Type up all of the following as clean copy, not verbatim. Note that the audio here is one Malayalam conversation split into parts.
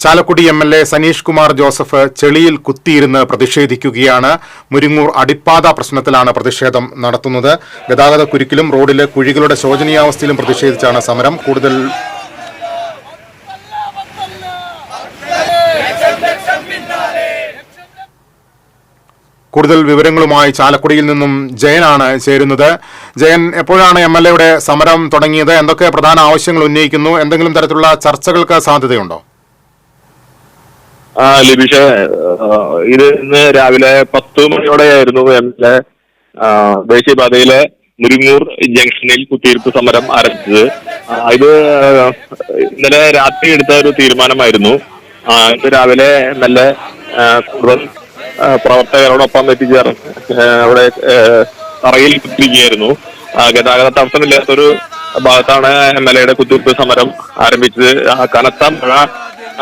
ചാലക്കുടി എം.എൽ.എ. സനീഷ് കുമാർ ജോസഫ് ചെളിയിൽ കുത്തിയിരുന്ന് പ്രതിഷേധിക്കുകയാണ്. മുരിങ്ങൂർ അടിപ്പാത പ്രശ്നത്തിലാണ് പ്രതിഷേധം നടത്തുന്നത്. ഗതാഗത കുരുക്കിലും റോഡിലെ കുഴികളുടെ ശോചനീയാവസ്ഥയിലും പ്രതിഷേധിച്ചാണ് സമരം. കൂടുതൽ വിവരങ്ങളുമായി ചാലക്കുടിയിൽ നിന്നും ജയനാണ് ചേരുന്നത്. ജയൻ, എപ്പോഴാണ് എം.എൽ.എയുടെ സമരം തുടങ്ങിയത്? എന്തൊക്കെ പ്രധാന ആവശ്യങ്ങൾ ഉന്നയിക്കുന്നു? എന്തെങ്കിലും തരത്തിലുള്ള ചർച്ചകൾക്ക് സാധ്യതയുണ്ടോ? ലിബിഷ, ഇത് ഇന്ന് രാവിലെ 10 മണിയോടെയായിരുന്നു എം.എൽ.എ. ദേശീയപാതയിലെ മുരിങ്ങൂർ ജംഗ്ഷനിൽ കുത്തിയിരിപ്പ് സമരം ആരംഭിച്ചത്. ഇത് ഇന്നലെ രാത്രി എടുത്ത ഒരു തീരുമാനമായിരുന്നു. ഇന്ന് രാവിലെ എം.എൽ.എ. കൂടുതൽ പ്രവർത്തകരോടൊപ്പം എത്തിച്ചേർന്ന് അവിടെ തറയിൽ കുത്തിയിരിക്കുകയായിരുന്നു. ഗതാഗത തടസ്സമില്ലാത്തൊരു ഭാഗത്താണ് എം.എൽ.എയുടെ കുത്തിയിരിപ്പ് സമരം ആരംഭിച്ചത്. കനത്ത മഴ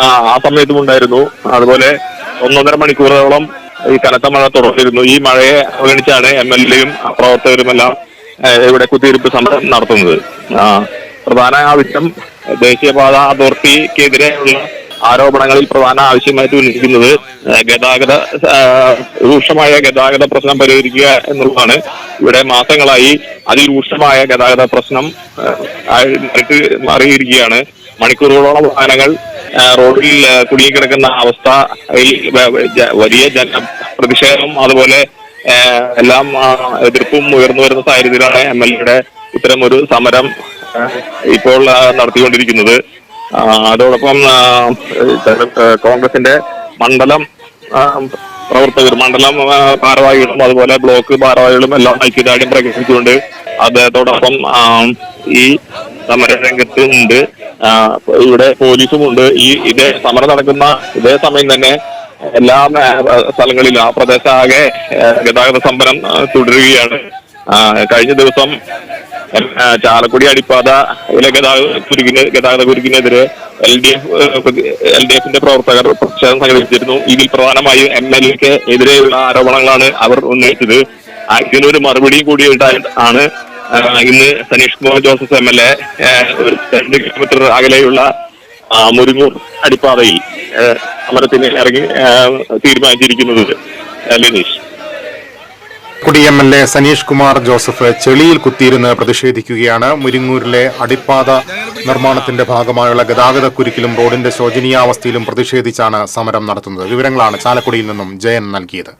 ആ സമയത്തും ഉണ്ടായിരുന്നു. അതുപോലെ 1.5 മണിക്കൂറോളം ഈ കനത്ത മഴ തുടർന്നിരുന്നു. ഈ മഴയെ അവഗണിച്ചാണ് എം.എൽ.എയും പ്രവർത്തകരുമെല്ലാം ഇവിടെ കുത്തിയിരിപ്പ് സമരം നടത്തുന്നത്. പ്രധാന ആവശ്യം ദേശീയപാത അതോറിറ്റിക്കെതിരെയുള്ള ആരോപണങ്ങളിൽ പ്രധാന ആവശ്യമായിട്ട് ഉന്നയിക്കുന്നത് രൂക്ഷമായ ഗതാഗത പ്രശ്നം പരിഹരിക്കുക എന്നുള്ളതാണ്. ഇവിടെ മാസങ്ങളായി അതിരൂക്ഷമായ ഗതാഗത പ്രശ്നം മാറിയിരിക്കുകയാണ്. മണിക്കൂറുകളോളം വാഹനങ്ങൾ റോഡിൽ കുടുങ്ങിക്കിടക്കുന്ന അവസ്ഥ, വലിയ പ്രതിഷേധം, അതുപോലെ എല്ലാം എതിർപ്പും ഉയർന്നു വരുന്ന സാഹചര്യത്തിലാണ് എം.എൽ.എയുടെ ഇത്തരം ഒരു സമരം ഇപ്പോൾ നടത്തിക്കൊണ്ടിരിക്കുന്നത്. അതോടൊപ്പം കോൺഗ്രസിന്റെ മണ്ഡലം പ്രവർത്തകർ, മണ്ഡലം ഭാരവാഹികളും അതുപോലെ ബ്ലോക്ക് ഭാരവാഹികളും എല്ലാം ഐക്യദാർഢ്യം പ്രകടിപ്പിച്ചുകൊണ്ട് അദ്ദേഹത്തോടൊപ്പം ഈ സമരരംഗത്ത് ഉണ്ട്. ഇവിടെ പോലീസും ഉണ്ട്. ഇതേ സമരം നടക്കുന്ന ഇതേ സമയം തന്നെ എല്ലാ സ്ഥലങ്ങളിലും ആ പ്രദേശമാകെ ഗതാഗത സമരം തുടരുകയാണ്. കഴിഞ്ഞ ദിവസം ചാലക്കുടി അടിപ്പാതയിലെ ഗതാഗത കുരുക്കിനെതിരെ എൽ.ഡി.എഫിന്റെ പ്രവർത്തകർ പ്രതിഷേധം സംഘടിപ്പിച്ചിരുന്നു. ഇതിൽ പ്രധാനമായും എം.എൽ.എക്ക് എതിരെയുള്ള ആരോപണങ്ങളാണ് അവർ ഉന്നയിച്ചത്. ഇതിനൊരു മറുപടിയും കൂടിയിട്ടാണ് ഇന്ന് സനീഷ് കുമാർ ജോസഫ് എം.എൽ.എ. 2 കിലോമീറ്റർ അകലെയുള്ള മുരിങ്ങൂർ അടിപ്പാതയിൽ സമരത്തിന് ഇറങ്ങി തീരുമാനിച്ചിരിക്കുന്നത്. ലിനീഷ്, ചാലക്കുടി എം.എൽ.എ. സനീഷ് കുമാർ ജോസഫ് ചെളിയിൽ കുത്തിയിരുന്ന് പ്രതിഷേധിക്കുകയാണ്. മുരിങ്ങൂരിലെ അടിപ്പാത നിർമ്മാണത്തിന്റെ ഭാഗമായുള്ള ഗതാഗത കുരുക്കിലും റോഡിന്റെ ശോചനീയാവസ്ഥയിലും പ്രതിഷേധിച്ചാണ് സമരം നടത്തുന്നത്. വിവരങ്ങളാണ് ചാലക്കുടിയിൽ നിന്നും ജയൻ നൽകിയത്.